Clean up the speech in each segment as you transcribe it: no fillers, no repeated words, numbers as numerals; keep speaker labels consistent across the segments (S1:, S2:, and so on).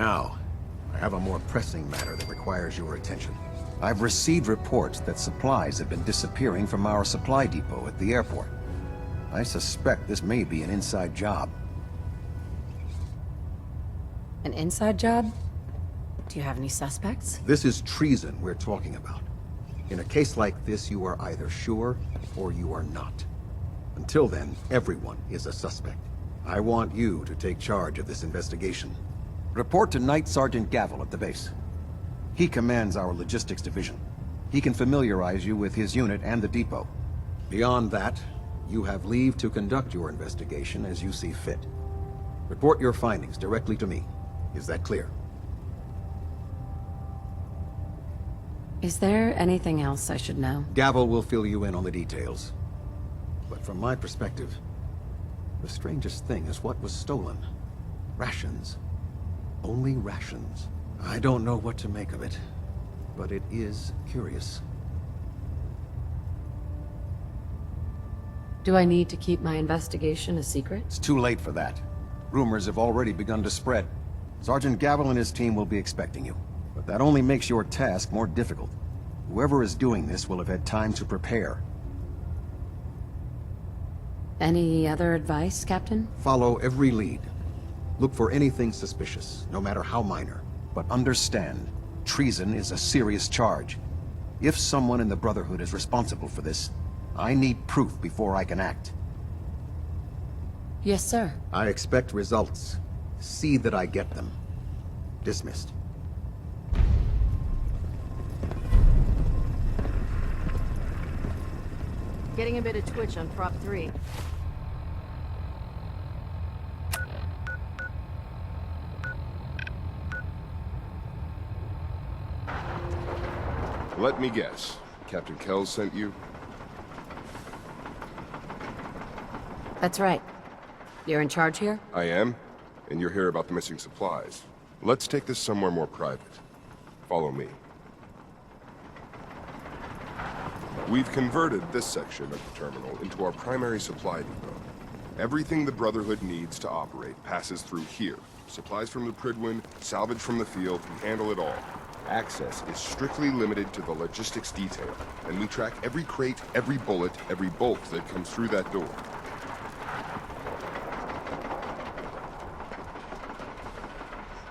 S1: Now, I have a more pressing matter that requires your attention.
S2: I've received reports that supplies have been disappearing from our supply depot at the airport. I suspect this may be an inside job.
S3: An inside job? Do you have any suspects?
S1: This is treason we're talking about. In a case like this, you are either sure or you are not. Until then, everyone is a suspect. I want you to take charge of this investigation.
S2: Report to Night Sergeant Gavel at the base. He commands our logistics division. He can familiarize you with his unit and the depot.
S1: Beyond that, you have leave to conduct your investigation as you see fit. Report your findings directly to me. Is that clear?
S3: Is there anything else I should know?
S1: Gavel will fill you in on the details. But from my perspective, the strangest thing is what was stolen. Rations. Only rations. I don't know what to make of it, but it is curious.
S3: Do I need to keep my investigation a secret?
S2: It's too late for that. Rumors have already begun to spread. Sergeant Gavel and his team will be expecting you. But that only makes your task more difficult. Whoever is doing this will have had time to prepare.
S3: Any other advice, Captain?
S1: Follow every lead. Look for anything suspicious, no matter how minor.
S2: But understand, treason is a serious charge. If someone in the Brotherhood is responsible for this, I need proof before I can act.
S3: Yes, sir.
S1: I expect results. See that I get them. Dismissed.
S3: Getting a bit of twitch on Prop 3.
S4: Let me guess. Captain Kells sent you?
S3: That's right. You're in charge here?
S4: I am, and you're here about the missing supplies. Let's take this somewhere more private. Follow me. We've converted this section of the terminal into our primary supply depot. Everything the Brotherhood needs to operate passes through here. Supplies from the Prydwen, salvage from the field, we handle it all. Access is strictly limited to the logistics detail, and we track every crate, every bullet, every bolt that comes through that door.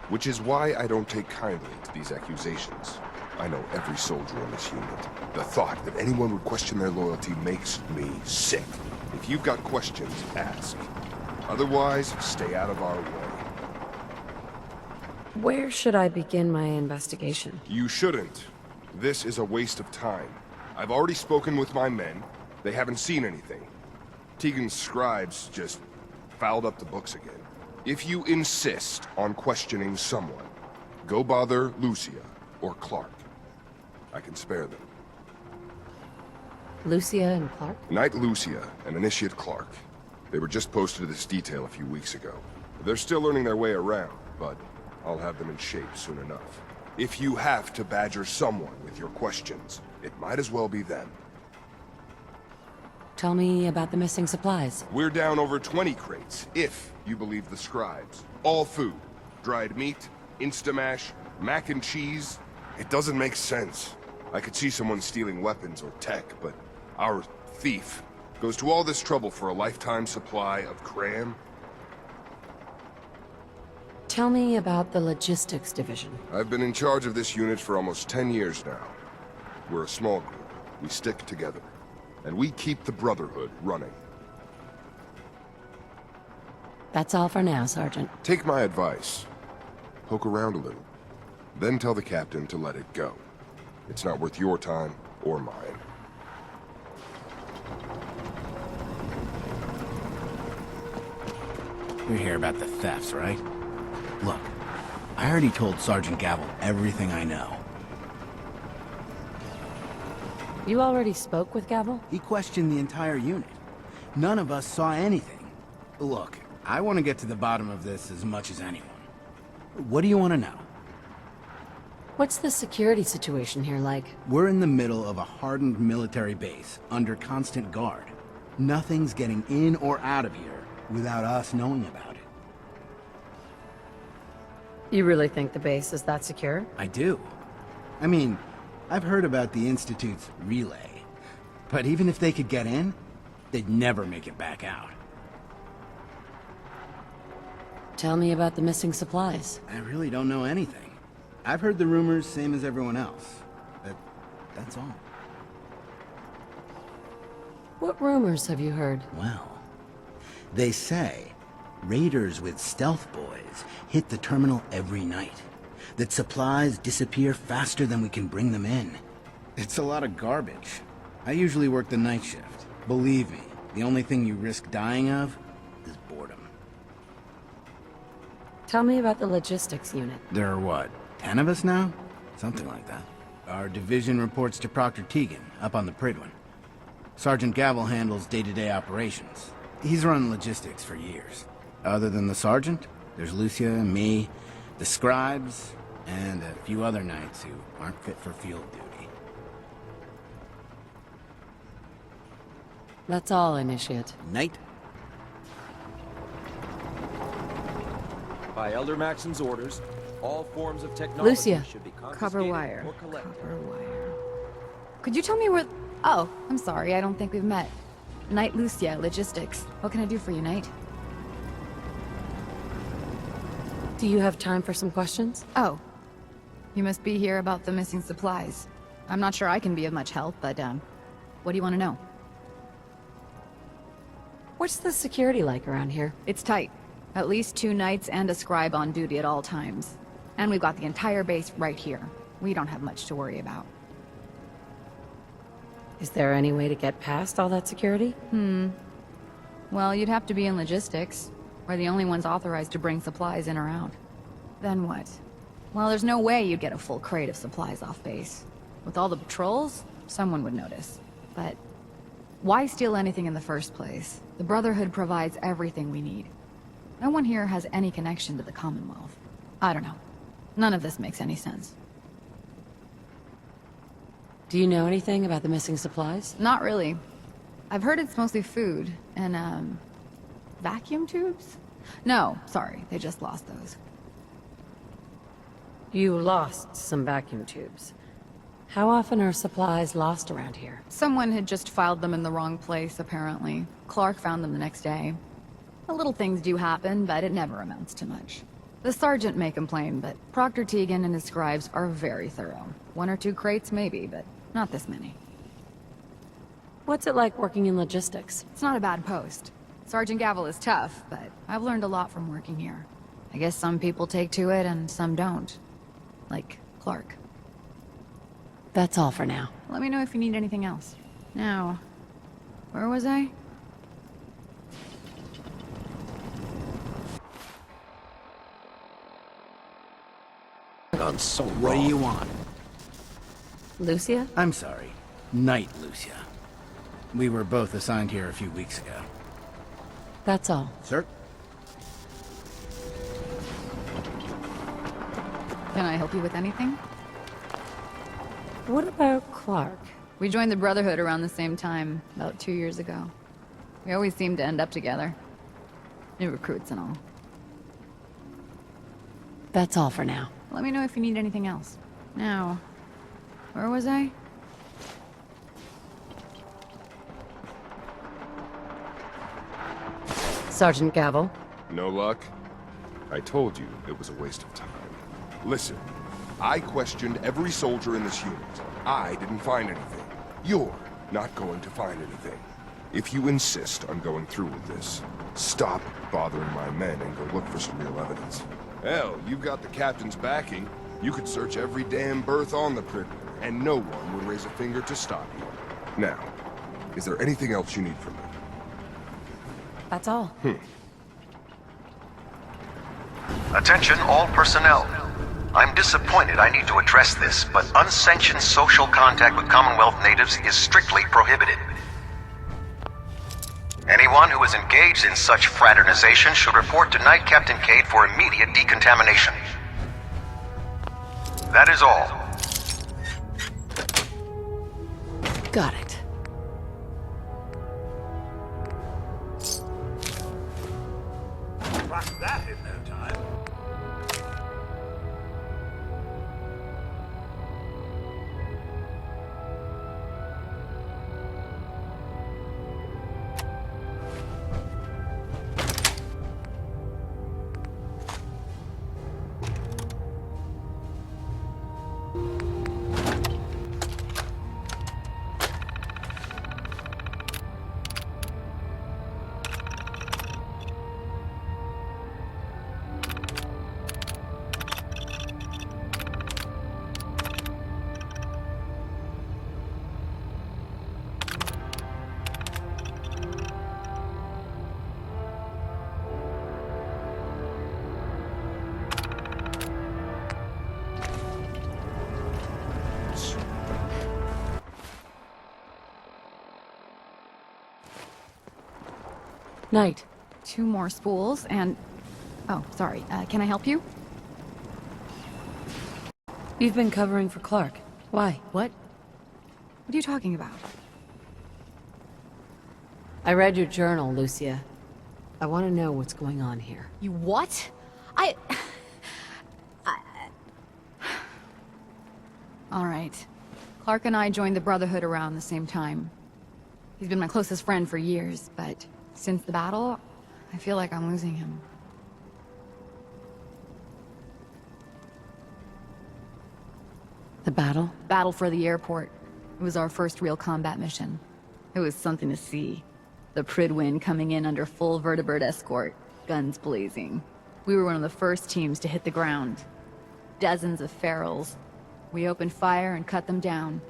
S4: Which is why I don't take kindly to these accusations. I know every soldier in this unit. The thought that anyone would question their loyalty makes me sick. If you've got questions, ask. Otherwise, stay out of our way.
S3: Where should I begin my investigation?
S4: You shouldn't. This is a waste of time. I've already spoken with my men. They haven't seen anything. Tegan's scribes just fouled up the books again. If you insist on questioning someone, go bother Lucia or Clarke. I can spare them.
S3: Lucia and Clarke?
S4: Knight Lucia and Initiate Clarke. They were just posted to this detail a few weeks ago. They're still learning their way around, but I'll have them in shape soon enough. If you have to badger someone with your questions, it might as well be them.
S3: Tell me about the missing supplies.
S4: We're down over 20 crates, if you believe the scribes. All food. Dried meat, Instamash, mac and cheese. It doesn't make sense. I could see someone stealing weapons or tech, but our thief goes to all this trouble for a lifetime supply of cram?
S3: Tell me about the logistics division.
S4: I've been in charge of this unit for almost 10 years now. We're a small group. We stick together. And we keep the Brotherhood running.
S3: That's all for now, Sergeant.
S4: Take my advice. Poke around a little. Then tell the captain to let it go. It's not worth your time or mine.
S5: You're here about the thefts, right? Look, I already told Sergeant Gavel everything I know.
S3: You already spoke with Gavel?
S5: He questioned the entire unit. None of us saw anything. Look, I want to get to the bottom of this as much as anyone. What do you want to know?
S3: What's the security situation here like?
S5: We're in the middle of a hardened military base, under constant guard. Nothing's getting in or out of here without us knowing about it.
S3: You really think the base is that secure?
S5: I do. I mean, I've heard about the Institute's relay. But even if they could get in, they'd never make it back out.
S3: Tell me about the missing supplies.
S5: I really don't know anything. I've heard the rumors, same as everyone else. But that's all.
S3: What rumors have you heard?
S5: Well, they say raiders with stealth boys hit the terminal every night. That supplies disappear faster than we can bring them in. It's a lot of garbage. I usually work the night shift. Believe me, the only thing you risk dying of is boredom.
S3: Tell me about the logistics unit.
S5: There are what, 10 of us now? Something like that. Our division reports to Proctor Teagan, up on the Prydwen. Sergeant Gavel handles day-to-day operations. He's run logistics for years. Other than the sergeant, there's Lucia, me, the scribes, and a few other knights who aren't fit for field duty.
S3: That's all, Initiate.
S5: Knight?
S6: By Elder Maxon's orders, all forms of technology
S3: Lucia.
S6: should be
S7: Copper
S6: confiscated
S7: wire.
S6: or collected.
S7: Copper wire. Could you tell me where... Oh, I'm sorry, I don't think we've met. Knight Lucia, Logistics. What can I do for you, Knight?
S3: Do you have time for some questions?
S7: Oh. You must be here about the missing supplies. I'm not sure I can be of much help, but, what do you want to know?
S3: What's the security like around here?
S7: It's tight. At least 2 knights and a scribe on duty at all times. And we've got the entire base right here. We don't have much to worry about.
S3: Is there any way to get past all that security?
S7: Well, you'd have to be in logistics. We're the only ones authorized to bring supplies in or out. Then what? Well, there's no way you'd get a full crate of supplies off base. With all the patrols, someone would notice. But why steal anything in the first place? The Brotherhood provides everything we need. No one here has any connection to the Commonwealth. I don't know. None of this makes any sense.
S3: Do you know anything about the missing supplies?
S7: Not really. I've heard it's mostly food and, vacuum tubes? No, sorry, they just lost those.
S3: You lost some vacuum tubes. How often are supplies lost around here?
S7: Someone had just filed them in the wrong place, apparently. Clarke found them the next day. The little things do happen, but it never amounts to much. The sergeant may complain, but Proctor Teagan and his scribes are very thorough. 1 or 2 crates, maybe, but not this many.
S3: What's it like working in logistics?
S7: It's not a bad post. Sergeant Gavel is tough, but I've learned a lot from working here. I guess some people take to it and some don't. Like Clarke.
S3: That's all for now.
S7: Let me know if you need anything else. Now, where was I?
S1: Gone so
S5: What do
S1: wrong.
S5: you want?
S3: Lucia?
S5: I'm sorry. Knight Lucia. We were both assigned here a few weeks ago.
S3: That's all.
S5: Sir?
S7: Can I help you with anything?
S3: What about Clarke?
S7: We joined the Brotherhood around the same time, about 2 years ago. We always seem to end up together. New recruits and all.
S3: That's all for now.
S7: Let me know if you need anything else. Now, where was I?
S3: Sergeant Gavel?
S4: No luck? I told you it was a waste of time. Listen, I questioned every soldier in this unit. I didn't find anything. You're not going to find anything. If you insist on going through with this, stop bothering my men and go look for some real evidence. Hell, you've got the captain's backing. You could search every damn berth on the Prydwen, and no one would raise a finger to stop you. Now, is there anything else you need from me?
S3: That's all.
S8: Attention all personnel. I'm disappointed I need to address this, but unsanctioned social contact with Commonwealth natives is strictly prohibited. Anyone who is engaged in such fraternization should report to Knight Captain Cade for immediate decontamination. That is all.
S3: Got it.
S8: Rock that in no time.
S3: Night.
S7: 2 more spools, and... Oh, sorry. Can I help you?
S3: You've been covering for Clarke. Why?
S7: What? What are you talking about?
S3: I read your journal, Lucia. I want to know what's going on here.
S7: You what? All right. Clarke and I joined the Brotherhood around the same time. He's been my closest friend for years, but since the battle, I feel like I'm losing him.
S3: The battle?
S7: Battle for the airport. It was our first real combat mission. It was something to see. The Prydwen coming in under full vertebrate escort, guns blazing. We were one of the first teams to hit the ground. Dozens of ferals. We opened fire and cut them down,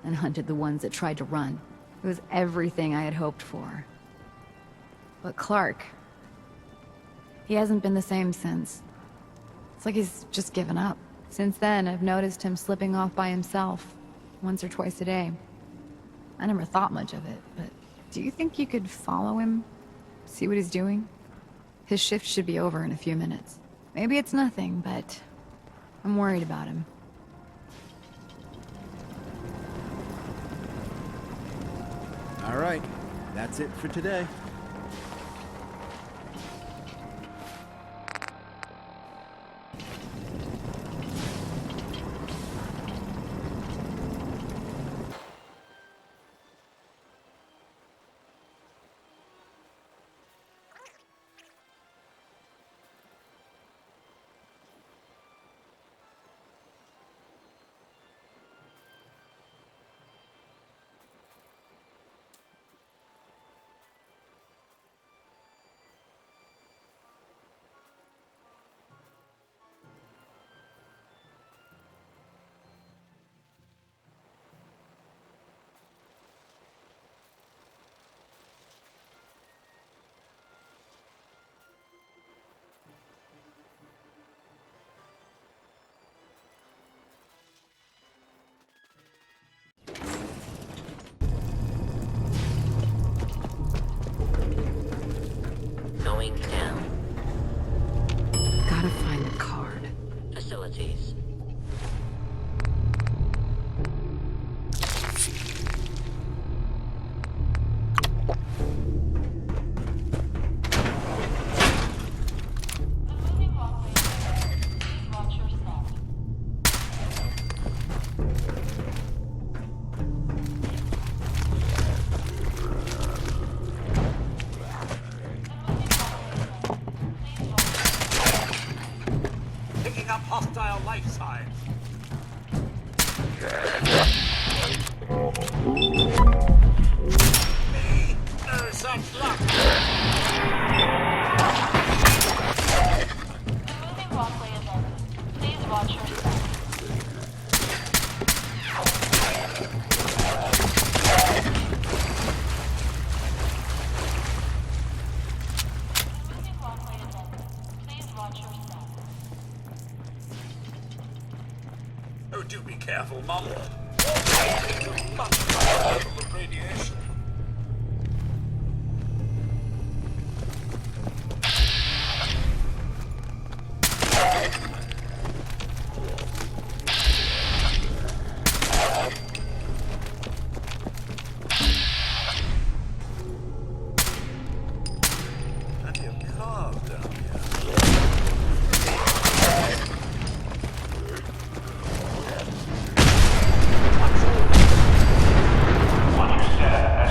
S7: and hunted the ones that tried to run. It was everything I had hoped for. But Clarke... he hasn't been the same since. It's like he's just given up. Since then, I've noticed him slipping off by himself, once or twice a day. I never thought much of it, but do you think you could follow him? See what he's doing? His shift should be over in a few minutes. Maybe it's nothing, but I'm worried about him.
S5: All right, that's it for today.
S3: Going down. Gotta find the card. Facilities.
S9: Hostile life signs. Hey, there's such luck.
S10: Moving walkway ahead. Please watch your step. Moving walkway ahead. Please watch your step.
S9: Oh, do be careful, Mum. Take much level of radiation. Plenty of cars down here. Watch your step.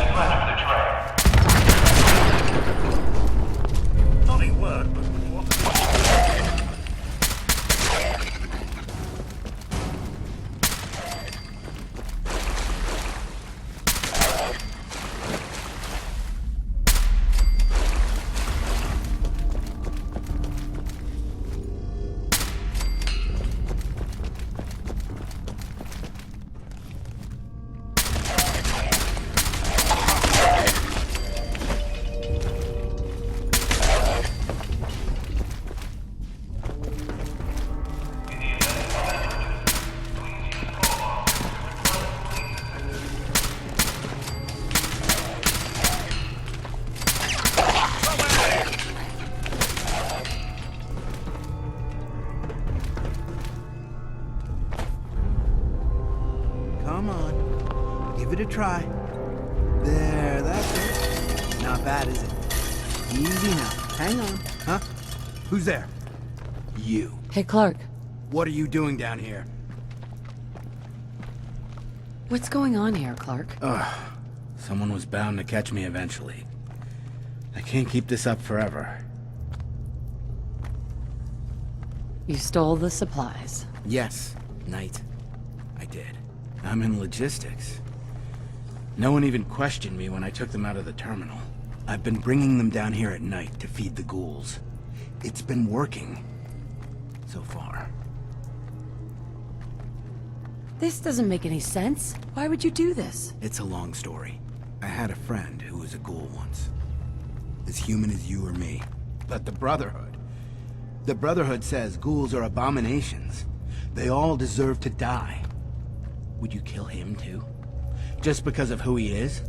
S5: Come on. Give it a try. There, that's it. Not bad, is it? Easy now. Hang on. Huh? Who's there? You.
S3: Hey, Clarke.
S5: What are you doing down here?
S3: What's going on here, Clarke?
S5: Someone was bound to catch me eventually. I can't keep this up forever.
S3: You stole the supplies.
S5: Yes, Knight. I did. I'm in logistics. No one even questioned me when I took them out of the terminal. I've been bringing them down here at night to feed the ghouls. It's been working. So far.
S3: This doesn't make any sense. Why would you do this?
S5: It's a long story. I had a friend who was a ghoul once. As human as you or me. But the Brotherhood. The Brotherhood says ghouls are abominations. They all deserve to die. Would you kill him too? Just because of who he is?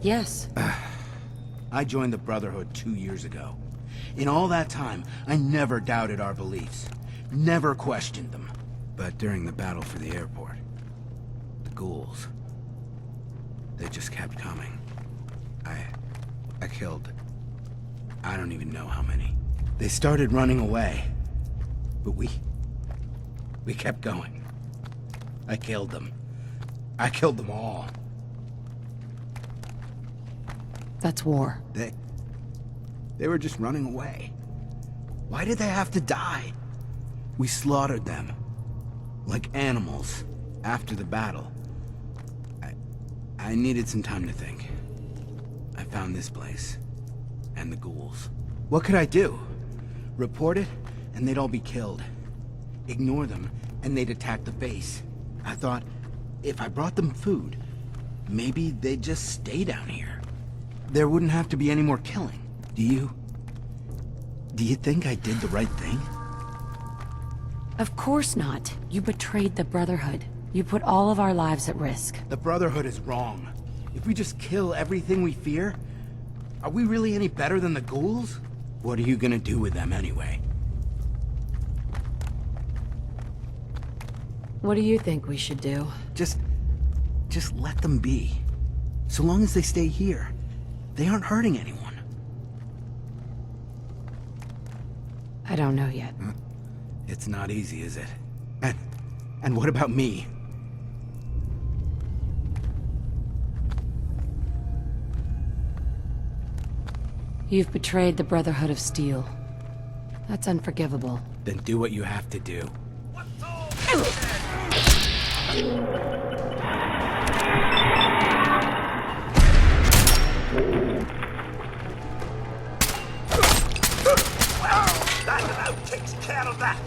S3: Yes.
S5: I joined the Brotherhood 2 years ago. In all that time, I never doubted our beliefs. Never questioned them. But during the battle for the airport, the ghouls, they just kept coming. I killed, I don't even know how many. They started running away, but we kept going. I killed them. I killed them all.
S3: That's war.
S5: They were just running away. Why did they have to die? We slaughtered them. Like animals. After the battle. I needed some time to think. I found this place. And the ghouls. What could I do? Report it, and they'd all be killed. Ignore them, and they'd attack the base. I thought, if I brought them food, maybe they'd just stay down here. There wouldn't have to be any more killing. Do you think I did the right thing?
S3: Of course not. You betrayed the Brotherhood. You put all of our lives at risk.
S5: The Brotherhood is wrong. If we just kill everything we fear, are we really any better than the ghouls? What are you gonna do with them anyway?
S3: What do you think we should do?
S5: Just let them be. So long as they stay here, they aren't hurting anyone.
S3: I don't know yet.
S5: It's not easy, is it? And what about me?
S3: You've betrayed the Brotherhood of Steel. That's unforgivable.
S5: Then do what you have to do.
S9: That about takes care of that.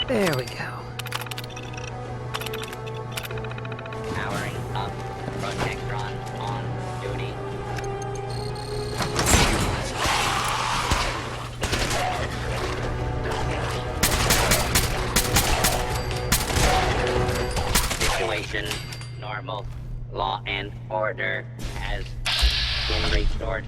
S3: There we go.
S11: Powering up. Protectron on duty. Situation normal. Law and order has been restored.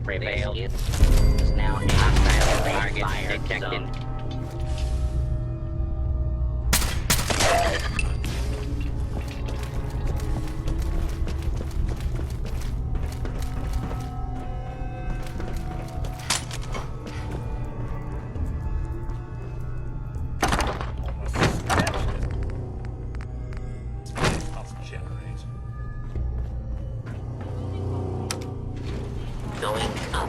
S11: prevailed. Is now a hostile target detected. Going up.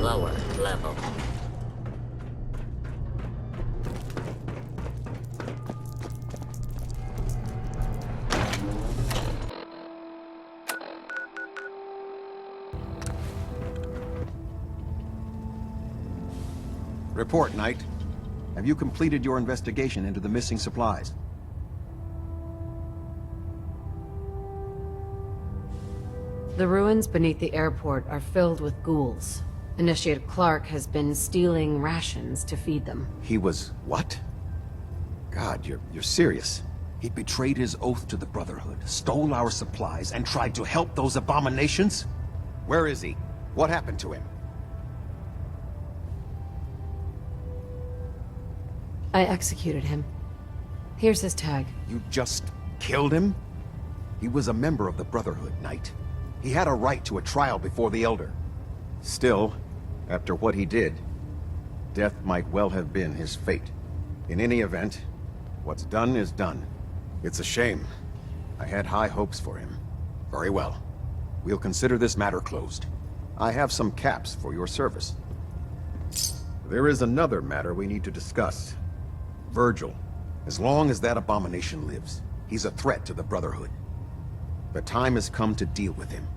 S11: Lower level.
S2: Report, Knight. Have you completed your investigation into the missing supplies?
S3: The ruins beneath the airport are filled with ghouls. Initiate Clarke has been stealing rations to feed them.
S2: He was what? God, you're serious. He betrayed his oath to the Brotherhood, stole our supplies, and tried to help those abominations? Where is he? What happened to him?
S3: I executed him. Here's his tag.
S2: You just killed him? He was a member of the Brotherhood, Knight. He had a right to a trial before the Elder. Still, after what he did, death might well have been his fate. In any event, what's done is done. It's a shame. I had high hopes for him. Very well. We'll consider this matter closed. I have some caps for your service. There is another matter we need to discuss. Virgil. As long as that abomination lives, he's a threat to the Brotherhood. The time has come to deal with him.